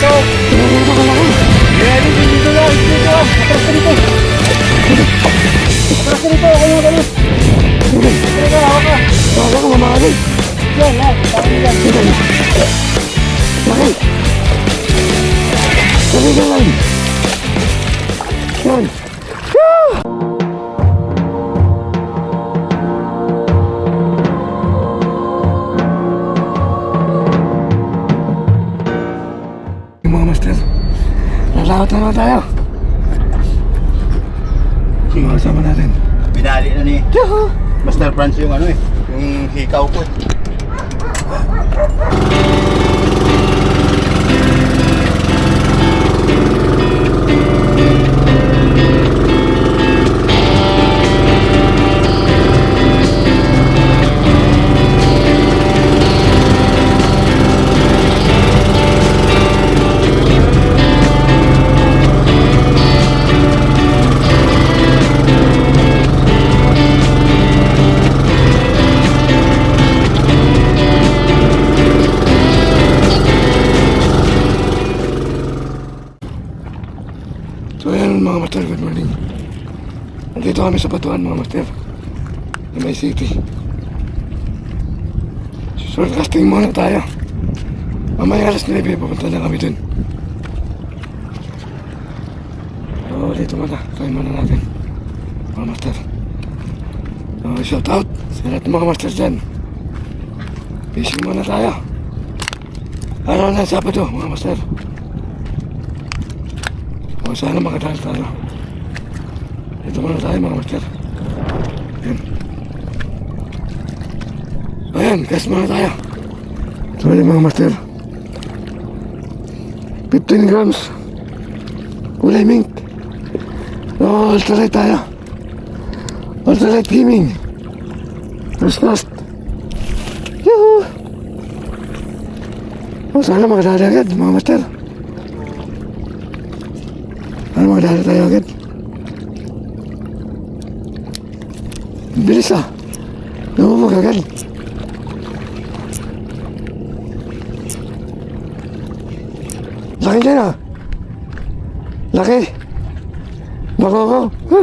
Dito ka lang. Dito lang. Atras ka dito. Atras ka dito. Ako yung magalit. Dito ka, hawak ka. Wala ka mamali. Yan, yan. Tawag nyo yan. Laki. Sabi ka lang. Yan. Mga master, lalakot na naman tayo. Mga kasama natin. Binali na ni Yuhu! Master Franz yung ano yung hikaw ko. So ayan mga master, good morning. Nandito kami sa Batuan mga master, Limay City. Short casting muna tayo. Mamaya alas 9 pupunta na kami dun. So dito muna, try muna natin mga master. So shout out sa lahat ng mga master dyan. Fishing muna tayo. Araw na Sabado mga master. O sana makadahal tayo. Ito muna tayo mga master. Ayan. Ayan, gas muna tayo. Ito muna mga master. 15 grams. Kulay mink. O, ultralight tayo. Ultralight gaming. First cast. Yuhu! O sana makadahal agad mga master. Ano magdala tayo agad? Bilis ah. Namumag agad. Laki dyan ah. Laki. Bako ko. Ha?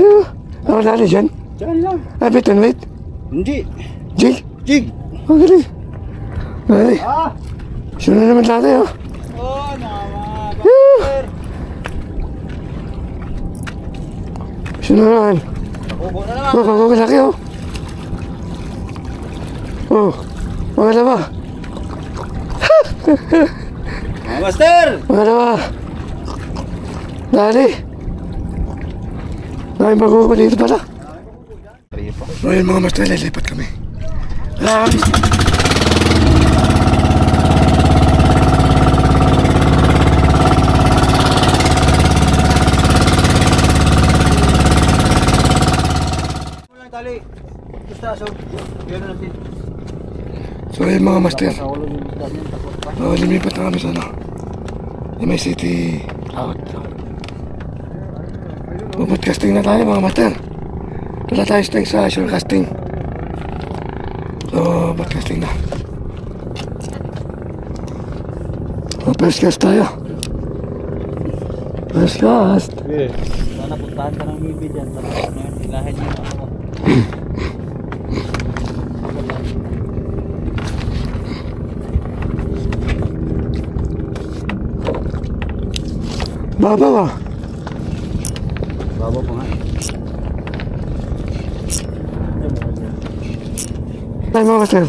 Yung. Ano dali dyan? Diyan lang. Bit and wait. Hindi. Jig. Jig. Ang galing. Ay. Ah. Sunod naman tayo. Oh, naman. Yuh. Sunod naman. Ubo na naman. Oh, kakalaki oh. Oh, maganda ba? Master. Maganda ba? Dali. Daming bago dito pala. So yun mga master, lilipat kami. Tali. Basta so. Yan natin. So yun mga master. So limipat na kami sa ano. Limay City out. Podcast na tayo mga master. Wala tayo sa shore casting. So podcasting na. So first cast tayo. First cast. Sana puntahan ka ng Mibi dyan. Ilahin niyo yung ano mo. Babaw ah. Babo pa nga. Ay mga master.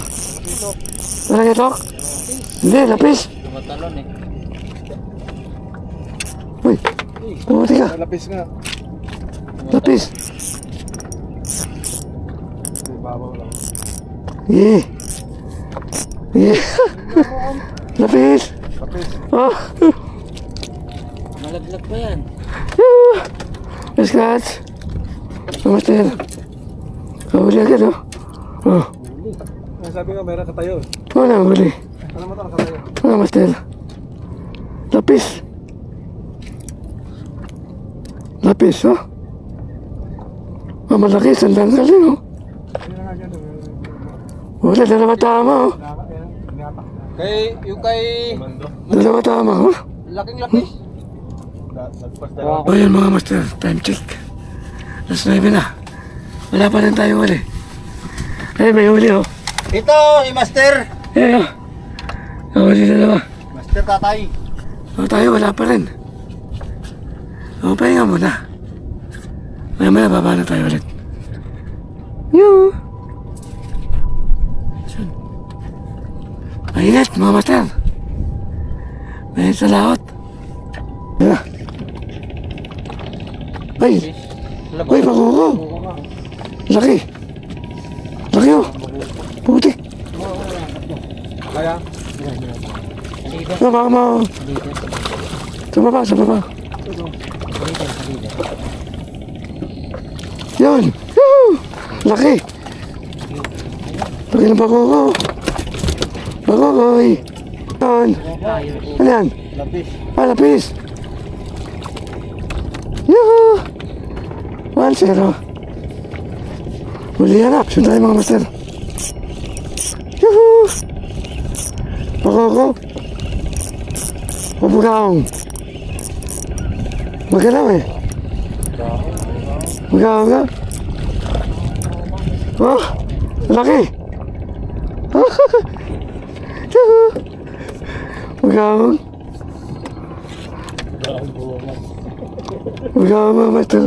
Ano ito? Hindi, lapis. Tumatalon eh. Uy, tumuti ka. Lapis nga. Lapis. Babaw lang. Yeah. Yeah. Lapis. Lapis. Oh. Malaglag pa yan. Scratch. Master. Kahuli agad oh. Oh. Sabi nga mayroon katayo. Wala huli. Ano mo ito nakatayo? Wala master. Lapis. Lapis oh. Malaki. Sandang galing oh. Wala na naman tama oh. Yung kay... Dalawa tama ko. Laking-laki. Wow. O yan mga master, time check. Alas 9 na. Wala pa rin tayong huli. Ay, may huli oh. Ito, si Master. Eh, oh. Nahuli dalawa. Master Tatay. O tayo, wala pa rin. O, pahinga muna. Maya baba na tayo ulit. Yoo! Saan? Mainit, mga master. Mainit sa laot. Yan na. Ay! Uy, pakuko! Laki! Laki oh! Putik! Kaya? Baka mo! Sumaba, sumaba. Yun! Yoo! Laki! Laki ng pakuko! Pakukoy! Yun! Ano yan? Lapis. Ah, lapis! Yoo! 1-0. Huli yan na. Sunod tayo mga master. Yoo! Pakuko! Pabugaong! Magalaw eh. Magawa nga. Oh, laki. Magawa. Magawa mga master.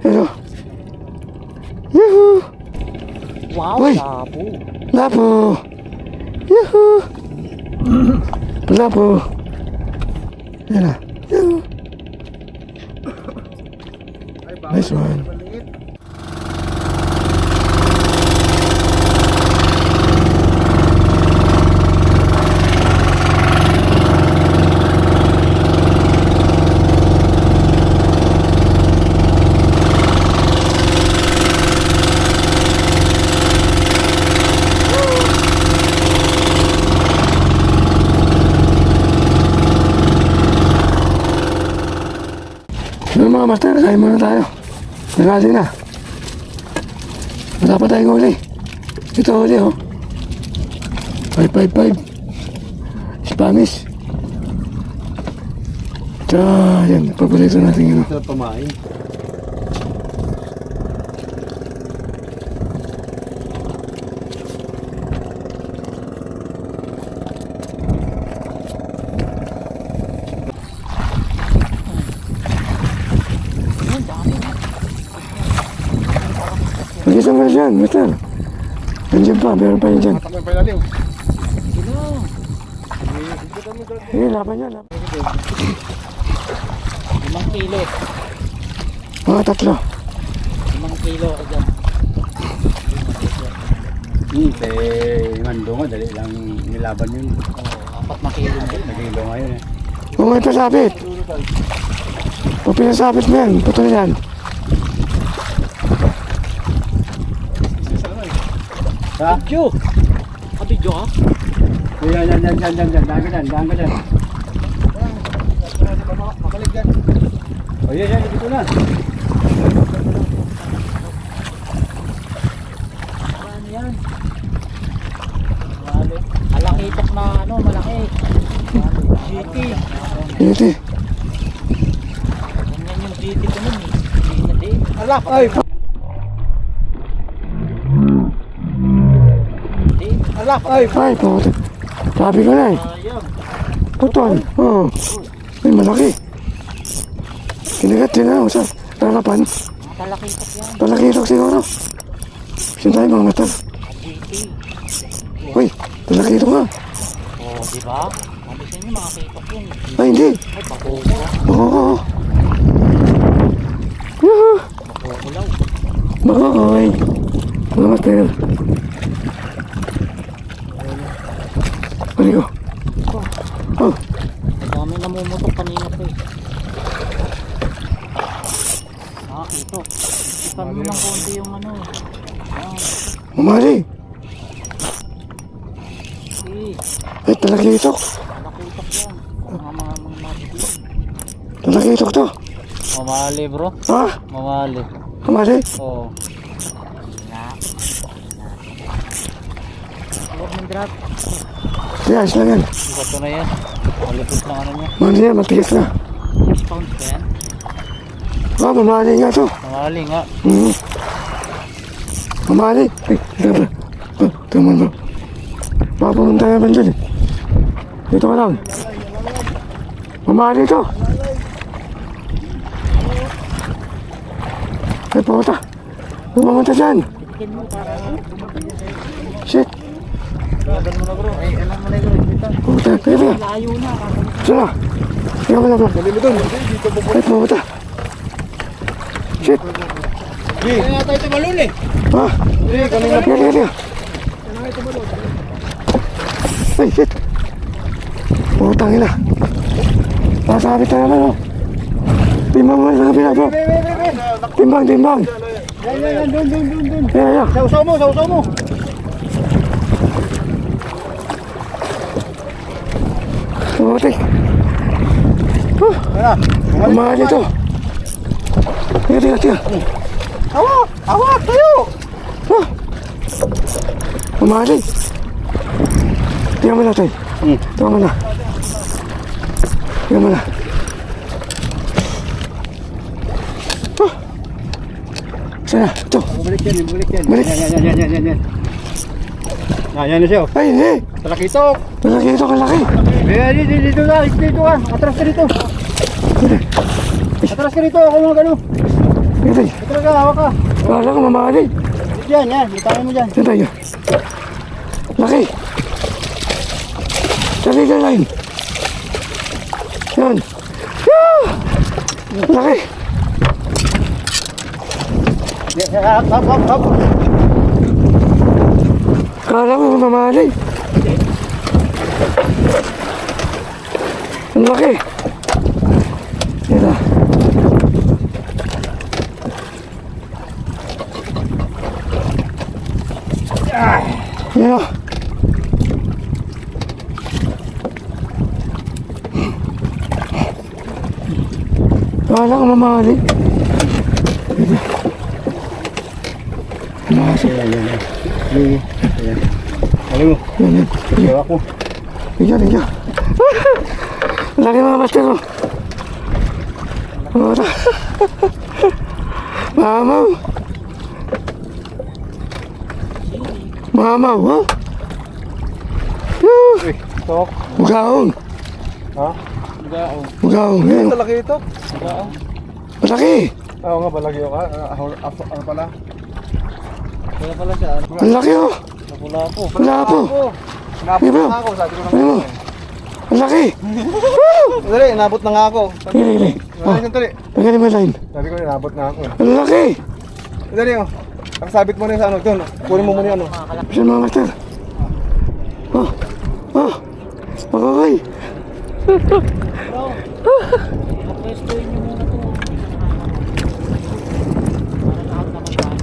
Pero. Yuhu. Wow, Uy. labo. Lapo. Yuhu. Lapo. Yan na. Yuhu. Nice one. Yung mga master, kain muna tayo. Nagasi na. Wala pa tayong huli. Ito huli oh. 555. Spanish. Ito, yan. Paborito natin yun. Ito pamain. Mag-isang ka dyan, mister. Nandiyan pa, meron pa yun dyan. Takang pa ilalim. Sige, laban yan. 5 kilo. Mga tatlo. 5 kilo ako dyan. Mando nga, dali lang nilaban yun. Oo, 4 na kilo na yun. Nagilo ngayon eh. Kung may pasabit. Kung pinasabit mo yan, putol yan. Ha? Video! Video ka? Yan. Daan ka dyan. Makalik dyan. O yan, dito na. Ano yan? Alakitok na ano, malaki. GT. Iti. Ganyan yung GT ko nun eh. Hindi na din. Alak! Ay! Alak! Ay! Ay, putik. Sabi ko na eh. Ayun. Putol. Oo. Ay, malaki. Kinagat din ako sa lalapan. Alakitok yan. Palakitok siguro. Saan tayo mga mata? GT. Uy, palakitok nga. Oo, di ba? Sabi sa inyo, makakitok yun. Ay, hindi. Ay, bakuko. Oo. Yuhu. Bakukulaw. Makokoy. Mga master. Ano ko? Oh, Ang dami namumutok kanina po eh. Ito. Ipan mo ng konti yung ano. umali. Eh, Ay, palakitok. nakitok yan. Mga mabigyan. Palakitok to. Mamali bro. Ha? Mamali. Umali. Oo. Huwag mong drop. Yeah, ayos lang yan. Bato na yan. Malipot na ano niya. Ano yan, matigas na. 6 pounds ba yan? Ah, mamali nga to. Mamali nga. Mamali. Ay, teka pala. Oh, tama ba? Baka pumunta naman dyan eh. Dito ka lang. Mamali to. Ay, pumunta. Pumunta dyan. Shit. Laban mo na bro. Ay, alam mo na bro. Dito. Pumunta. Teka. Layo na. Saan na? Teka pala bro. Dali mo doon. Ay, pumunta. Shit. Hindi na tayo tumalun eh. Ha? Hindi, kanina. Teka. Ay, shit. Putang ina. Nasabit na naman, oh. Timbang mo sa kapila, bro. Timbang. Yan, doon. Yeah. Sausaw mo. Tumatik. Ayan. Umaha dito. Teka. Awak, tayo. Umaha din. Tingnan mo natin. Tingnan mo na. Sana, ito. Balik yan. Balik. Yan. Yan na siya. Ay, hindi. Talakitok. Malaki ito, kalaki. Dito ka. Atras ka dito. Ako mga gano'n. Ito. Atras ka, hawak ka. Kala ko mamali. Yan. Itangan mo dyan. Ito tayo. Laki. Laki ka line. Yan. Laki. Hap. Kala ko mamali. Ang laki. Ito. Yan. Kala ko mamali. Ayan. Alam mo, Yan. gawa ko. Tingnan. Laki mga master, oh. Ora. Mamaw, oh. Uy, tok. Bugaong. Ha? Bugaong, yan. Malaki ito. Malaki. Oo nga, balagyo ka. Ano pala? Wala pala siya. Ang laki, oh. Napula po. Wala po. Nabot na nga ako, sabi ko Ano mo? Ang laki. Dali, nabot na nga ako. Dali. Oh, Dali. tagali mo line. Sabi ko, nabot na ako. Ang laki. Dali, oh. Ang sabit mo na yung sa ano, doon. Kunin mo muna yung ano. Saan mga master? Oh. Okay. Pwestuhin niyo muna to. Para lahat na magkano.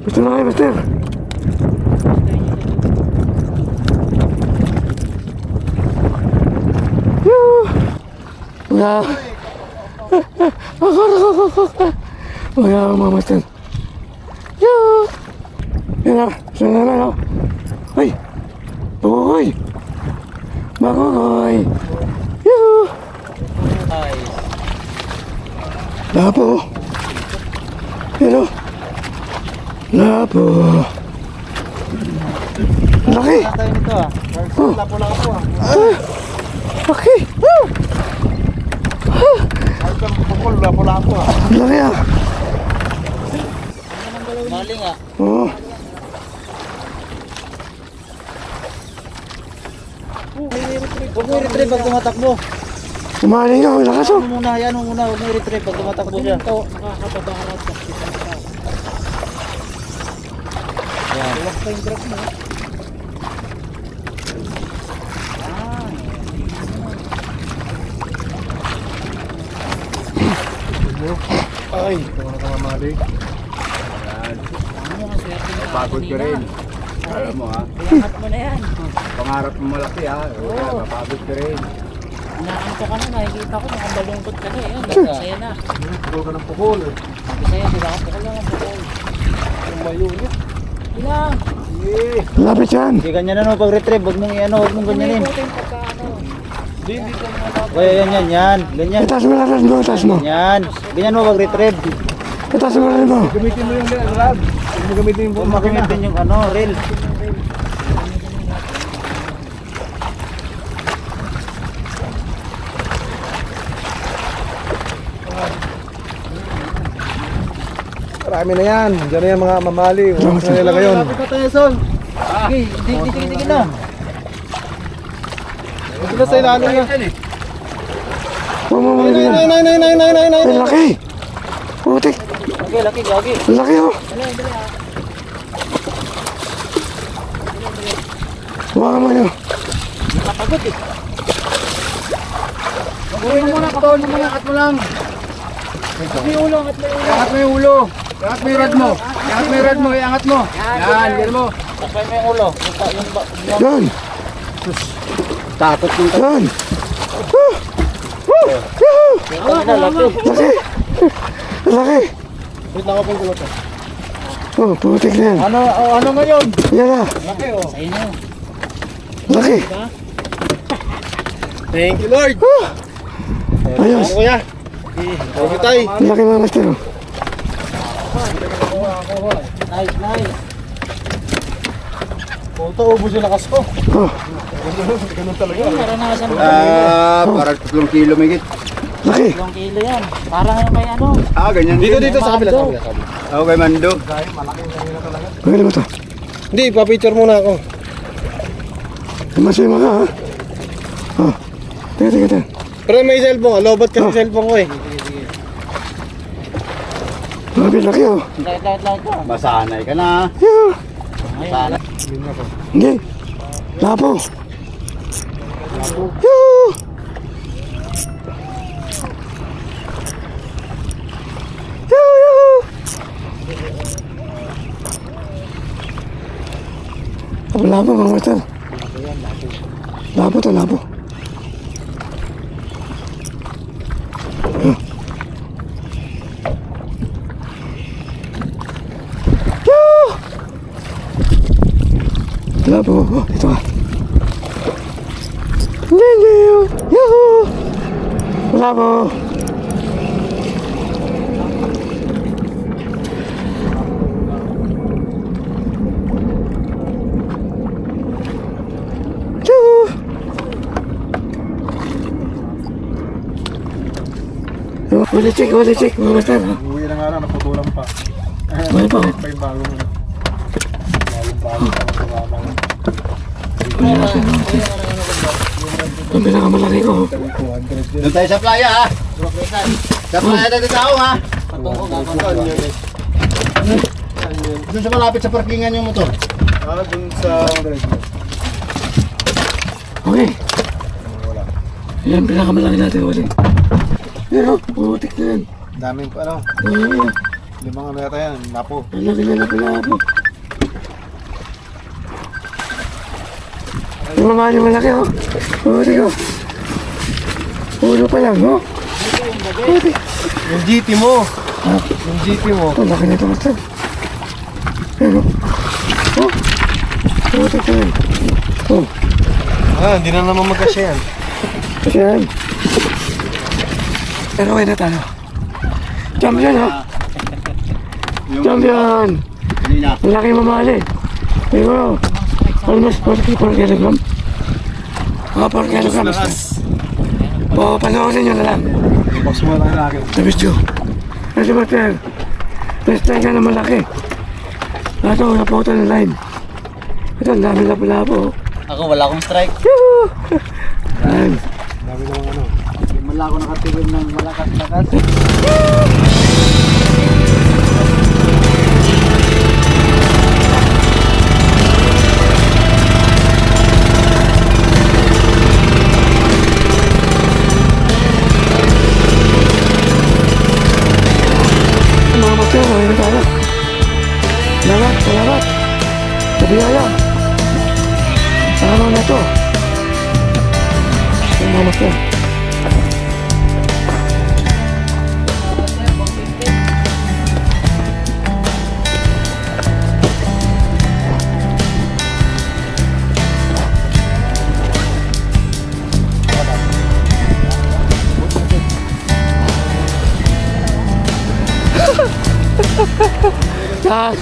Gusto na kayo, master. Wala. Wala akong mga master. Yan na. Saan naman, oh. Ay. Bagoy. Ay. Lapo. Yan, oh. Lapo. Laki. Tayo nito ah. Oh. Lapo-lapo ah. Laki. Ay, pukul, lapo-lapo ah. Laki, ah. Maling ah. Oo. Huwag mo i-retrieve pag tumatakbo. Kumaling ka. Lakas, oh. Huwag mo muna. Huwag mo i-retrieve pag tumatakbo siya. Nakakababarat sa kita ka. Yan. Huwag pa yung drop mo. Ay, ito na mamali. Ano kasi ako Pagod ka rin. Alam mo ha. Iangat mo na yan. Pangarap mo malaki ha. Oo. Napagod ka rin. Inaanto ka na. Nakikita ko nakabalungkot ka na. Ayun, nakasaya na. Pukul ka ng pukul. Nakasaya, di ba? Pukul lang ang pukul. Yung mayunit. Ilang. Lapit yan. Hindi ganyan ano pag-retrieve. Huwag mong i-ano, huwag mong ganyanin. Kaya yan. Ganyan. Itaas mo lang rin mo, itaas mo. Yan. Ganyan mo pag-retrieve. Itaas mo rin mo. Gamitin mo yung lab. Gamitin mo Kung makimitin yung ano, reel. Marami na yan. Diyan na yan mga mamali. Huwag na nila ngayon. Lapit na tayo, Son. Sige, sige na. Huwag na sa ilalim na. Huwag mo mga yan. Nay. Ay, laki. Putik. Laki, gagi. Laki oh. Huwag mo yun. Nakapagod eh. Huwag mo muna, katawan mo muna. Angat mo lang. May ulo, at may ulo. Angat mo yung ulo. Angat mo yung rod mo. Angat mo yung rod mo. Iangat mo. Yan mo. Takpay mo yung ulo. Yan. Takot yung Yan. Laki. Laki. Laki. Wait lang ako pong kulot. Oh, putik na yan. Ano ngayon? Yan na. Laki oh. Sa inyo. Laki. Thank you Lord. Ayos. Kuya. Thank you tay. Laki mga master oh. Nice. Puto, ubos yung lakas ko. Oh, Ganun talaga. Naranasan mo. Parang 3 kilo may git. laki. 2 kilo yan. Parang yung may ano. Ganyan. Dito sa kabila. Okay, Mando. Pwede mo to. Hindi, pa-picture muna ako. Masaya ka ha. Oh, teka. Pero may cellphone, lobot kasi cellphone ko eh. Grabe laki oh. Lahat ko. Masanay ka na. Yeah. Ayun. Hindi. Lapo. Yoo. Yoo. Lapo mga master. Lapo to, lapo. Yoo. Lapo. Oh, ito ka. Yoo. Lapo. Yoo. Wala check, mga master. Uwi na nga lang, naputulang pa. May pa. Pa yung bago mo. Ang pinakamalaki ko. Doon tayo sa playa ha. Sa playa tayo tao ha. Doon sa malapit sa parkingan yung motor. Doon sa... Okay. Yan pinakamalaki natin ulit. Pero, putik na yan. Daming ano, Oh, 5 ano yata yan, lapo. ang laki na lapo. Yung mga yung malaki oh. Putik oh. Ulo pa lang oh. Putik. Yung GT mo. Ah, Yung GT mo. ang laki na ito master. Pero, oh. Putik na yan. Oh, Hindi na naman magkasya yan. kasi yan. Pero okay na tayo. Champion ha. Champion. Kanina. Malaki mamali. Pero, almost 4 kilogram. Mga 4 kilogram. O, panoorin nyo na lang. Box mo lang laki. Sa video. Kasi mater, first time ka na malaki. Ito, napunta ng line. Ito, ang dami lapo-lapo. Ako wala akong strike. Yuhu! Yan. Dami naman ano. Hindi man lang ako nakatigil ng malakas-lakas. Mga mater, okay na tayo. Salamat. Sa biyaya. Sa araw na ito. Mga mater. Yan.